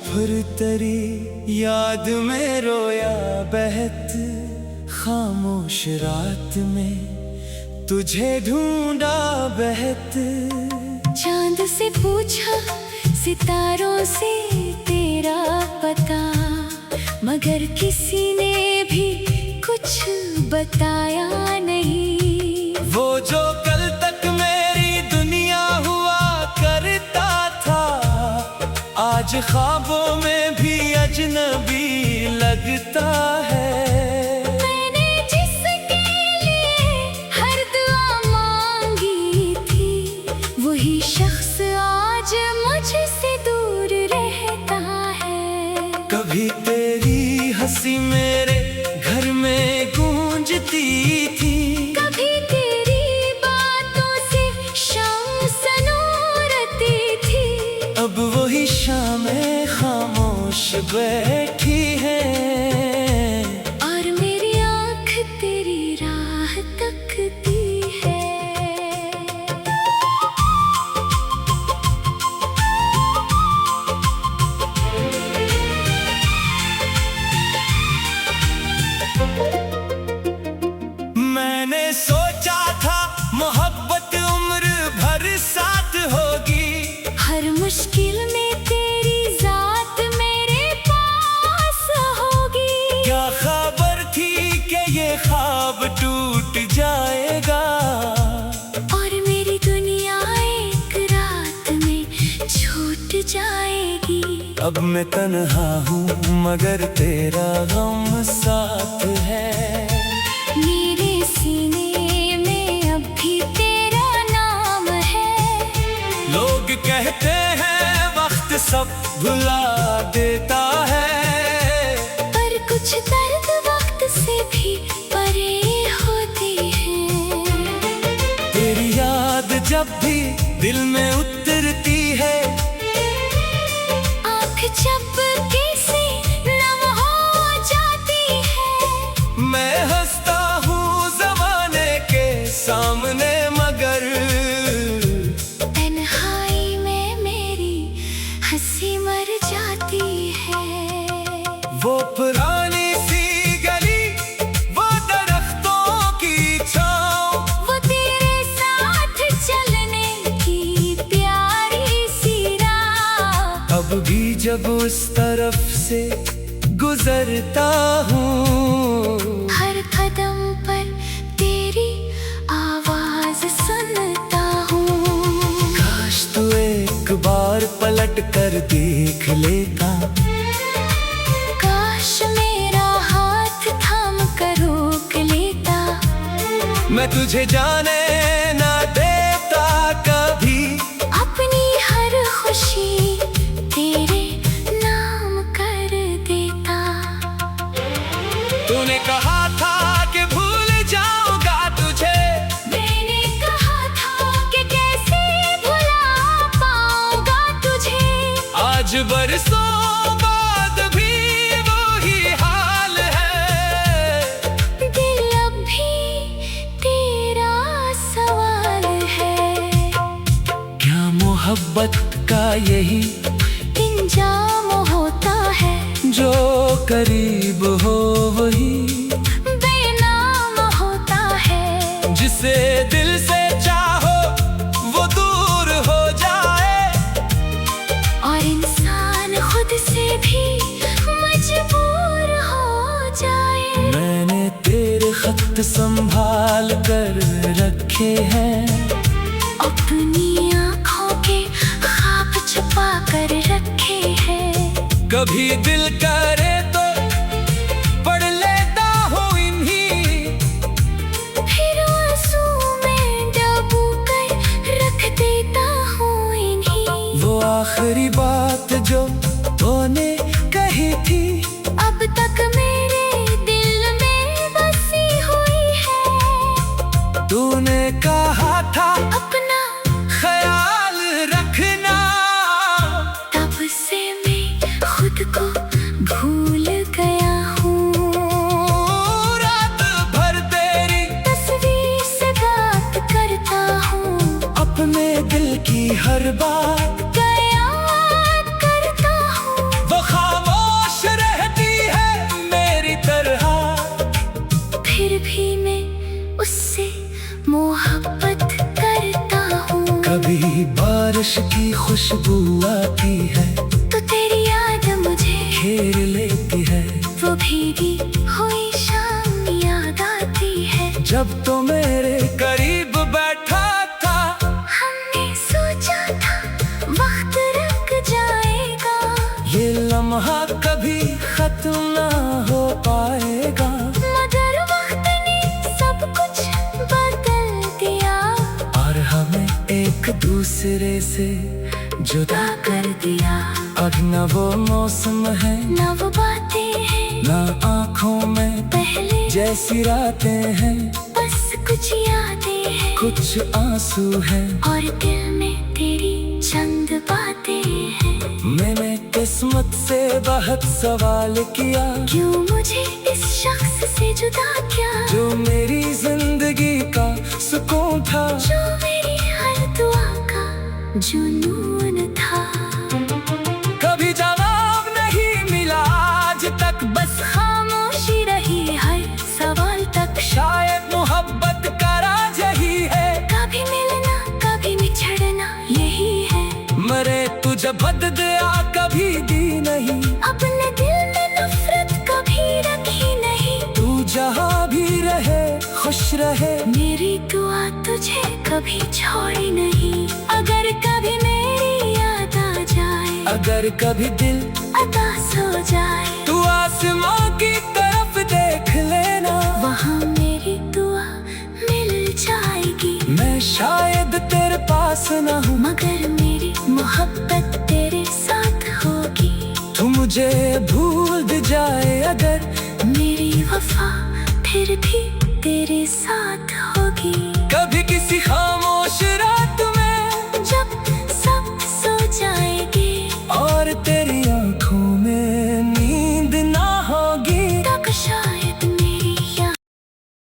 मुजफ्फर तेरी याद में रोया बहत, खामोश रात में तुझे ढूंढा बहत। चांद से पूछा सितारों से तेरा पता, मगर किसी ने भी कुछ बताया नहीं। वो जो कल तक मेरी दुनिया हुआ करता था, आज ख्वाबों में भी अजनबी लगता है। मैंने जिसके लिए हर दुआ मांगी थी, वही शख्स आज मुझसे दूर रहता है। कभी तेरी हंसी मेरे घर में गूंजती थी, कभी तेरी बातों से शाम सनोरती थी। अब वही शामें खामोश बैठी है, और मेरी आँख तेरी राह तकती है। मैंने सोचा था मोहब्बत उम्र भर साथ होगी, हर मुश्किल में तेरी जात मेरे पास होगी। क्या खबर थी कि ये ख्वाब टूट जाएगा, और मेरी दुनिया एक रात में छूट जाएगी। अब मैं तन्हा हूँ मगर तेरा गम साथ है। मेरे सीने में अब भी तेरा नाम है। लोग कहते हैं वक्त सब भुला देता है, पर कुछ दर्द वक्त से भी परे होती है। तेरी याद जब भी दिल में उतरती है, आँख झपके से नम हो जाती है। मैं हंसता हूँ ज़माने के सामने मगर तन्हाई में मेरी हंसी मर जाती है। वो पुरानी सी गली, वो दरख्तों की छाँव, वो तेरे साथ चलने की प्यारी सी राह। अब भी जब उस तरफ से गुजरता हूँ, हर कदम पर तेरी आवाज सुनता हूँ। काश तू एक बार पलट कर देख लेता, काश मेरा हाथ थाम कर रोक लेता। मैं तुझे जाने ना देता कभी, अपनी हर खुशी तेरे नाम कर देता। तूने कहा था कि भूल जाऊंगा तुझे, मैंने कहा था कि कैसे भुला पाऊंगा तुझे। आज बरसों बाद भी वही हाल है। दिल अब भी तेरा सवाल है। क्या मोहब्बत का यही इंजाम होता है, जो करीब हो वही बेनाम होता है। जिसे दिल से चाहो वो दूर हो जाए, और इंसान खुद से भी मजबूर हो जाए। मैंने तेरे खत संभाल कर रखे हैं, अपनी आँखों के ख्वाब छुपा कर रखे हैं। कभी दिल करे तो पढ़ लेता हूँ इन्हीं, फिर आंसू में डूबो कर रख देता हूँ इन्हीं। वो आखिरी बात जो तूने कही थी, अब तक मेरे दिल में बसी हुई है। तूने कहा था अपना ख्याल रखना, तब से मैं खुद को भूल गया हूँ। रात भर तेरी तस्वीर से बात करता हूँ, अपने दिल की हर बात क्या याद करता हूँ। वो फिर भी मैं उससे मोहब्बत करता हूँ। कभी बारिश की खुशबू आती है तो तेरी याद मुझे घेर लेती है। वो भीगी हुई शाम याद आती है। जब तो मेरे करीब बैठा था, हमने सोचा था वक्त रुक जाएगा। ये लम्हा कभी खत्म ना हो पाएगा। मगर वक्त ने सब कुछ बदल दिया और हमें एक दूसरे से जुदा कर दिया। अब न वो मौसम है, ना वो बातें हैं, ना आँखों में पहले जैसी रातें हैं। बस कुछ यादें हैं, कुछ आंसू हैं, और दिल में तेरी चंद बातें हैं। मैंने किस्मत से बहुत सवाल किया, क्यों मुझे इस शख्स से जुदा किया। जो मेरी जिंदगी का सुकून था, जो मेरी हर दुआ का जुनून था। कभी जवाब नहीं मिला आज तक, बस खामोशी रही हर सवाल तक। शायद मोहब्बत का राज यही है। कभी मिलना कभी बिछड़ना यही है। मरे तुझे बददुआ कभी दी नहीं, अपने दिल में नफरत कभी रखी नहीं। तू जहाँ भी रहे खुश रहे। मेरी दुआ तुझे कभी छोड़ी नहीं। अगर कभी मेरी याद आ जाए, अगर कभी दिल उदास हो जाए, तू आसमां की तरफ देख लेना। वहाँ मेरी दुआ मिल जाएगी। मैं शायद तेरे पास ना हूँ, मगर मेरी मोहब्बत तेरे साथ होगी। तू मुझे भूल भी जाए अगर, मेरी वफा फिर भी तेरे साथ होगी।